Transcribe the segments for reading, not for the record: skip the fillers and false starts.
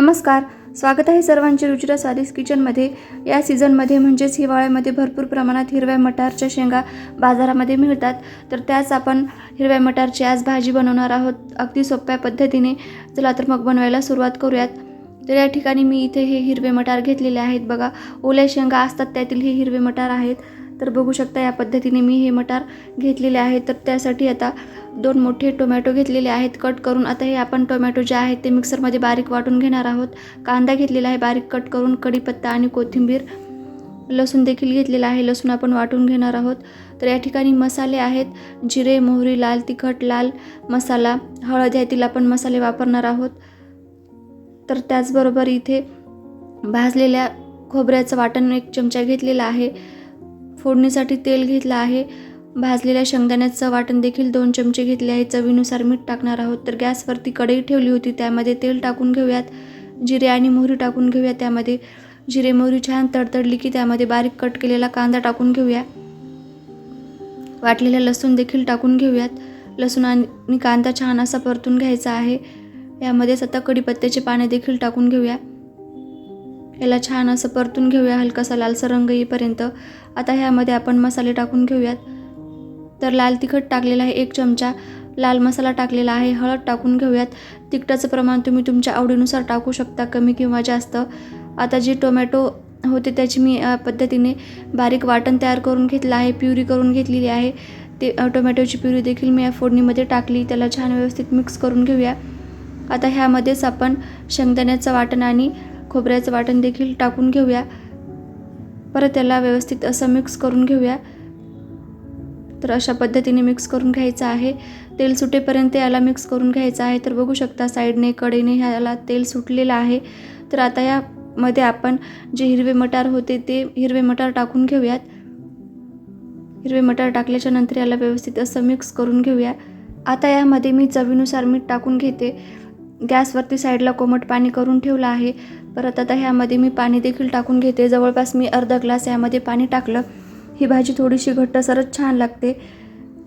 नमस्कार, स्वागत आहे सर्वांचे रुचिरा सारीस किचनमध्ये। या सीझनमध्ये म्हणजेच हिवाळ्यामध्ये भरपूर प्रमाणात हिरव्या मटारच्या शेंगा बाजारामध्ये मिळतात। तर त्याच आपण हिरव्या मटारची आज भाजी बनवणार आहोत अगदी सोप्या पद्धतीने। चला तर मग बनवायला सुरुवात करूयात। तर या ठिकाणी मी इथे हे हिरवे मटार घेतलेले आहेत। बघा, ओल्या शेंगा असतात त्यातील हे हिरवे मटार आहेत। तर बघू शकता या पद्धतीने मी हे मटार घेतलेले आहेत। तर त्यासाठी आता 2 मोठे टोमॅटो घेतलेले आहेत कट करून। आता हे आपण टोमॅटो जे आहेत ते मिक्सरमध्ये बारीक वाटून घेणार आहोत। कांदा घेतलेला आहे बारीक कट करून, कढीपत्ता आणि कोथिंबीर, लसूण देखील घेतलेला आहे, लसूण आपण वाटून घेणार आहोत। तर या ठिकाणी मसाले आहेत, जिरे, मोहरी, लाल तिखट, लाल मसाला, हळद यातील आपण मसाले वापरणार आहोत। तर त्याचबरोबर इथे भाजलेल्या खोबऱ्याचं वाटण 1 चमचा घेतलेला आहे। फोडणीसाठी तेल घेतलं आहे। भाजलेल्या शेंगदाण्याचं वाटण देखील 2 चमचे घेतले आहे। चवीनुसार मीठ टाकणार आहोत। तर गॅसवरती कढई ठेवली होती, त्यामध्ये तेल टाकून घेऊयात। जिरे आणि मोहरी टाकून घेऊया। त्यामध्ये जिरे मोहरी छान तडतडली की त्यामध्ये बारीक कट केलेला कांदा टाकून घेऊया। वाटलेला लसूण देखील टाकून घेऊयात। लसूण आणि कांदा छान असा परतून घ्यायचा आहे। यामध्ये आता कढीपत्त्याचे पाने देखील टाकून घेऊया। याला छान असं परतून घेऊया हलकासा लालसर रंग येईपर्यंत। आता ह्यामध्ये आपण मसाले टाकून घेऊयात। तर लाल तिखट टाकलेला आहे 1 चमचा, लाल मसाला टाकलेला आहे, हळद टाकून घेऊयात। तिखटाचं प्रमाण तुम्ही तुमच्या आवडीनुसार टाकू शकता, कमी किंवा जास्त। आता जे टोमॅटो होते त्याची मी पद्धतीने बारीक वाटण तयार करून घेतलं आहे, प्युरी करून घेतलेली आहे। ते टोमॅटोची प्युरी देखील मी या फोडणीमध्ये टाकली, त्याला छान व्यवस्थित मिक्स करून घेऊया। आता ह्यामध्येच आपण शेंगदाण्याचं वाटण आणि खोबऱ्याचं वाटण देखील टाकून घेऊया। परत त्याला व्यवस्थित असं मिक्स करून घेऊया। तर अशा पद्धतीने मिक्स करून घ्यायचं आहे। तेल सुटेपर्यंत याला मिक्स करून घ्यायचं आहे। तर बघू शकता साईडने कडेने ह्याला तेल सुटलेलं आहे। तर आता यामध्ये आपण जे हिरवे मटार होते ते हिरवे मटार टाकून घेऊयात। हिरवे मटार टाकल्याच्या नंतर याला व्यवस्थित असं मिक्स करून घेऊया। आता यामध्ये मी चवीनुसार मीठ टाकून घेते। गॅसवरती साईडला कोमट पाणी करून ठेवलं आहे। परत आता ह्यामध्ये मी पाणी देखील टाकून घेते। जवळपास मी अर्धा ग्लास यामध्ये पाणी टाकलं। ही भाजी थोडीशी घट्टसरच छान लागते।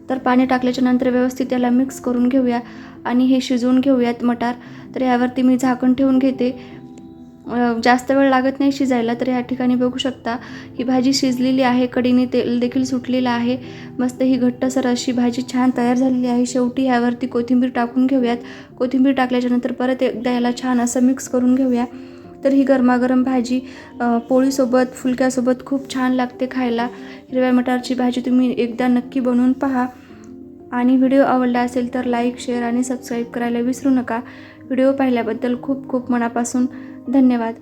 तर पाणी टाकल्याच्या नंतर व्यवस्थित त्याला मिक्स करून घेऊया आणि हे शिजवून घेऊयात मटार। तर यावरती मी झाकण ठेवून घेते। जास्त वेळ लागत नाही शिजायला। तर या ठिकाणी बघू शकता ही भाजी शिजलेली आहे, कढीने तेल देखील सुटलेलं आहे। मस्त ही घट्टसर अशी भाजी छान तयार झालेली आहे। शेवटी यावरती कोथिंबीर टाकून घेऊयात। कोथिंबीर टाकल्याच्या नंतर परत एकदा याला छान असं मिक्स करून घेऊया। तर ही गरमागरम भाजी पोळीसोबत, फुलक्यासोबत खूप छान लागते खायला। हिरव्या मटारची भाजी तुम्ही एकदा नक्की बनवून पहा। आणि व्हिडिओ आवडला असेल तर लाईक, शेअर आणि सबस्क्राईब करायला विसरू नका। व्हिडिओ पाहिल्याबद्दल खूप खूप मनापासून धन्यवाद।